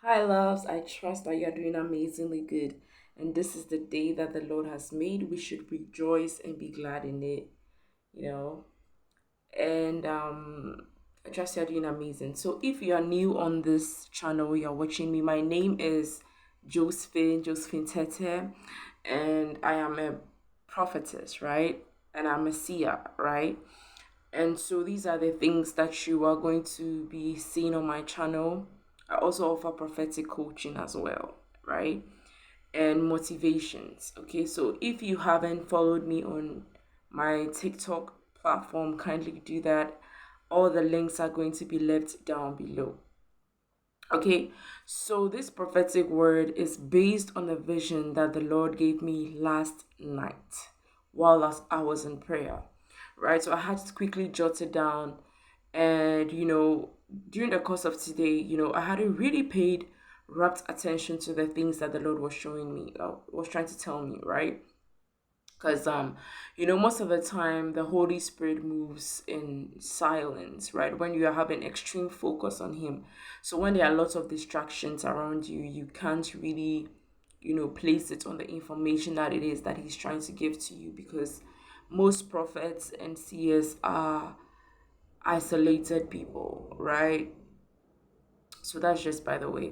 Hi, loves. I trust that you're doing amazingly good. And this is the day that the Lord has made. We should rejoice and be glad in it, you know. And I trust you're doing amazing. So, if you are new on this channel, you're watching me, my name is Josephine Tete, and I am a prophetess, right? And I'm a seer, right? And so these are the things that you are going to be seeing on my channel. I also offer prophetic coaching as well, right? And motivations. Okay, so if you haven't followed me on my TikTok platform, kindly do that. All the links are going to be left down below. Okay, so this prophetic word is based on a vision that the Lord gave me last night while I was in prayer, right? So I had to quickly jot it down, and during the course of today, I hadn't really paid rapt attention to the things that the Lord was showing me, was trying to tell me, right? Because most of the time the Holy Spirit moves in silence, right? When you are having extreme focus on Him. So when there are lots of distractions around you, you can't really place it on the information that it is that He's trying to give to you, because most prophets and seers are isolated people, right? So that's just by the way.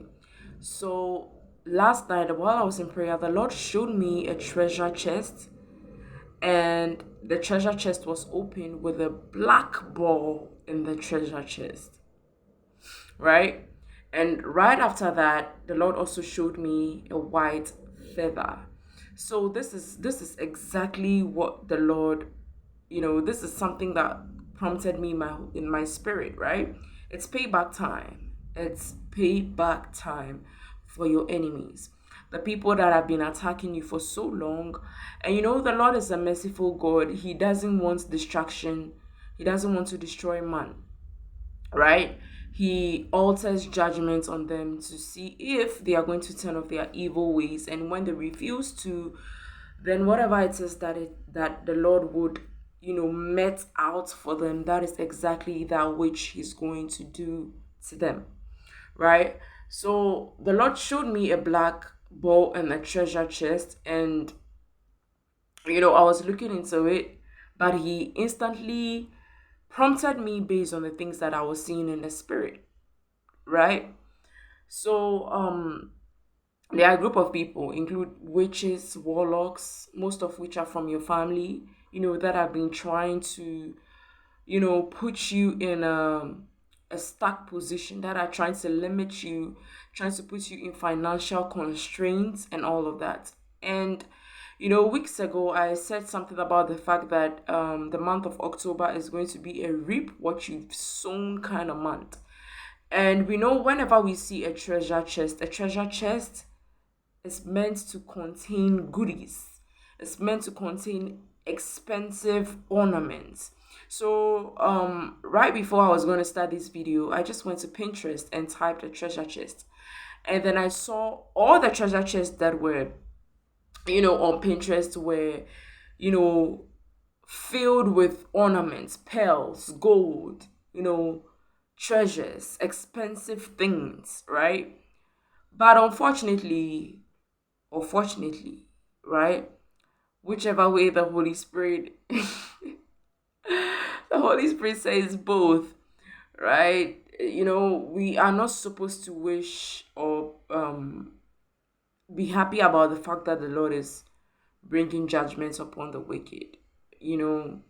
So last night while I was in prayer, the Lord showed me a treasure chest, and the treasure chest was open with a black ball in the treasure chest, right? And right after that, the Lord also showed me a white feather. So this is exactly what the Lord, this is something that prompted me in my spirit, right? It's payback time. It's payback time for your enemies, the people that have been attacking you for so long. And the Lord is a merciful God. He doesn't want distraction. He doesn't want to destroy man, right? He alters judgment on them to see if they are going to turn off their evil ways, and when they refuse to, then whatever it is that the Lord would met out for them, that is exactly that which He's going to do to them, right? So the Lord showed me a black ball and a treasure chest, and I was looking into it, but He instantly prompted me based on the things that I was seeing in the spirit, right? So there are a group of people, include witches, warlocks, most of which are from your family, that have been trying to, put you in a stuck position, that are trying to limit you, trying to put you in financial constraints and all of that. And weeks ago, I said something about the fact that the month of October is going to be a reap what you've sown kind of month. And we know whenever we see a treasure chest is meant to contain goodies. It's meant to contain expensive ornaments. So right before I was going to start this video, I just went to Pinterest and typed a treasure chest. And then I saw all the treasure chests that were, on Pinterest were, you know, filled with ornaments, pearls, gold, treasures, expensive things, right? But unfortunately, or fortunately, right? Whichever way the Holy Spirit the Holy Spirit says both, right? We are not supposed to wish or be happy about the fact that the Lord is bringing judgments upon the wicked. You know,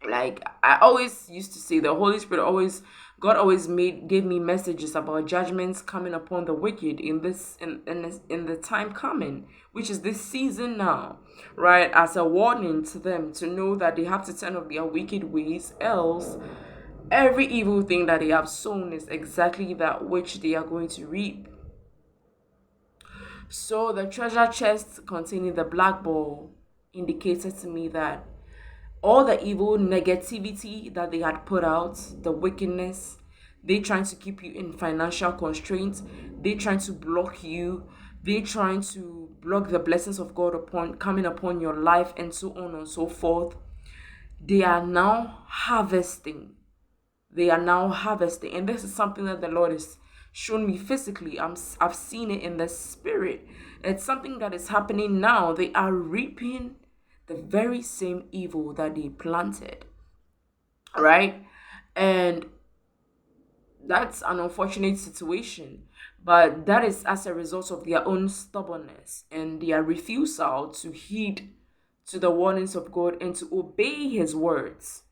like I always used to say, the Holy Spirit always, God always gave me messages about judgments coming upon the wicked in the time coming, which is this season now, right? As a warning to them to know that they have to turn off their wicked ways, else every evil thing that they have sown is exactly that which they are going to reap. So the treasure chest containing the black ball indicated to me that all the evil negativity that they had put out, the wickedness, they trying to keep you in financial constraints, they trying to block you, they trying to block the blessings of God upon coming upon your life, and so on and so forth. They are now harvesting. They are now harvesting. And this is something that the Lord is shown me physically. I've seen it in the spirit. It's something that is happening now. They are reaping the very same evil that they planted, right? And that's an unfortunate situation, but that is as a result of their own stubbornness and their refusal to heed to the warnings of God and to obey his words,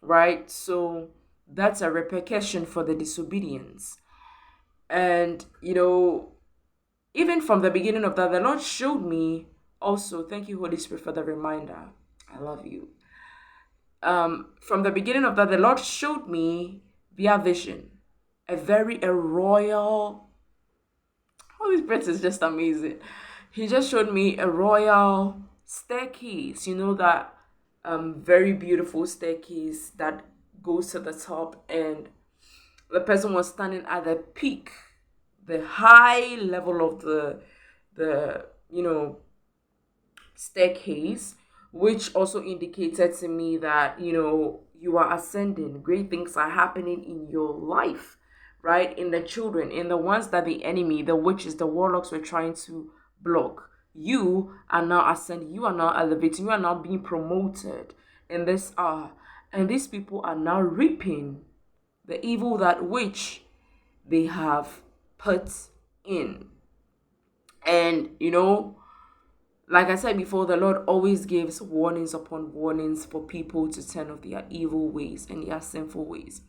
right? So that's a repercussion for the disobedience. And even from the beginning of that, the Lord showed me also, thank you, Holy Spirit, for the reminder. I love you. From the beginning of that, the Lord showed me via vision a royal. Holy Spirit is just amazing. He just showed me a royal staircase. That very beautiful staircase that goes to the top, and the person was standing at the peak, the high level of the staircase, which also indicated to me that you are ascending. Great things are happening in your life, right? In the children, in the ones that the enemy, the witches, the warlocks were trying to block. You are now ascending. You are now elevating. You are now being promoted in this hour, and these people are now reaping the evil that which they have put in. And like I said before, the Lord always gives warnings upon warnings for people to turn off their evil ways and their sinful ways.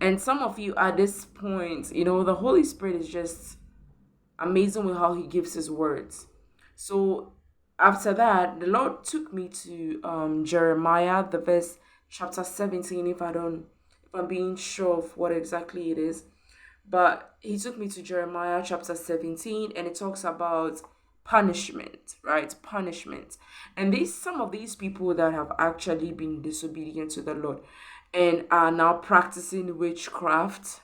And some of you at this point, the Holy Spirit is just amazing with how he gives his words. So after that, the Lord took me to Jeremiah, the verse chapter 17, if I'm being sure of what exactly it is. But he took me to Jeremiah chapter 17, and it talks about punishment, right? Punishment. And some of these people that have actually been disobedient to the Lord and are now practicing witchcraft,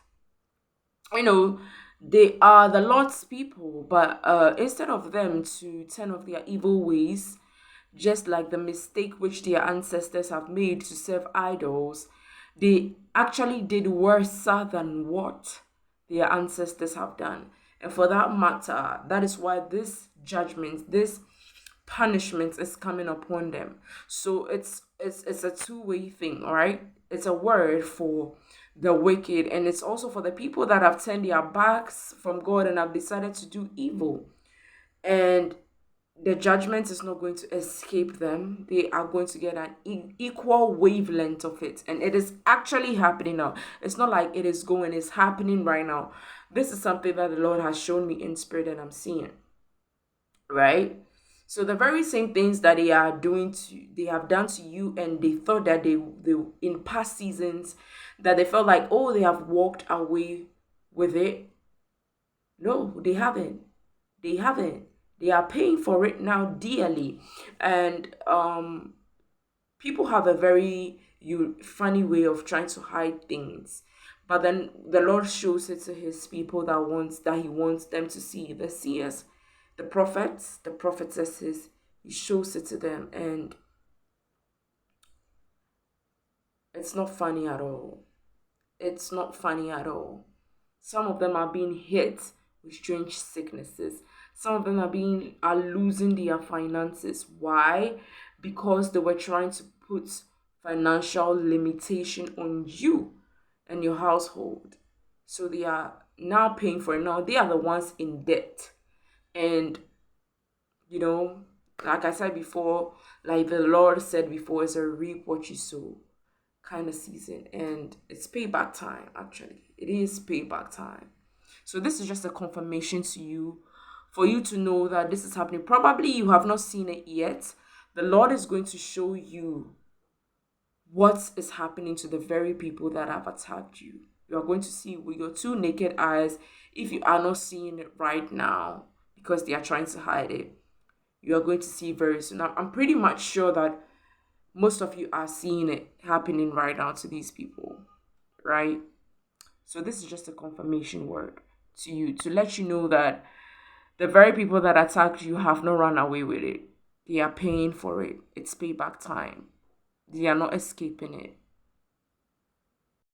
they are the Lord's people, but instead of them to turn off their evil ways, just like the mistake which their ancestors have made to serve idols, they actually did worse than what their ancestors have done. And for that matter, that is why this judgment, this punishment is coming upon them. So it's a two-way thing, all right? It's a word for the wicked, and it's also for the people that have turned their backs from God and have decided to do evil. And the judgment is not going to escape them. They are going to get an equal wavelength of it. And it is actually happening now. It's not like it is going, it's happening right now. This is something that the Lord has shown me in spirit and I'm seeing. Right? So the very same things that they have done to you, and they thought that they in past seasons that they felt like, oh, they have walked away with it. No, they haven't. They haven't. They are paying for it now dearly. And people have a very funny way of trying to hide things. But then the Lord shows it to his people that he wants them to see. The seers, the prophets, the prophetesses, he shows it to them, and it's not funny at all. It's not funny at all. Some of them are being hit with strange sicknesses. Some of them are losing their finances. Why? Because they were trying to put financial limitation on you and your household. So they are now paying for it. Now they are the ones in debt. And like I said before, like the Lord said before, it's a reap what you sow kind of season, and it's payback time. Actually, it is payback time. So this is just a confirmation to you, for you to know that this is happening. Probably you have not seen it yet. The Lord is going to show you what is happening to the very people that have attacked you. You are going to see with your two naked eyes, if you are not seeing it right now because they are trying to hide it. You are going to see very soon. I'm pretty much sure that most of you are seeing it happening right now to these people, right? So this is just a confirmation word to you, to let you know that the very people that attacked you have not run away with it. They are paying for it. It's payback time. They are not escaping it.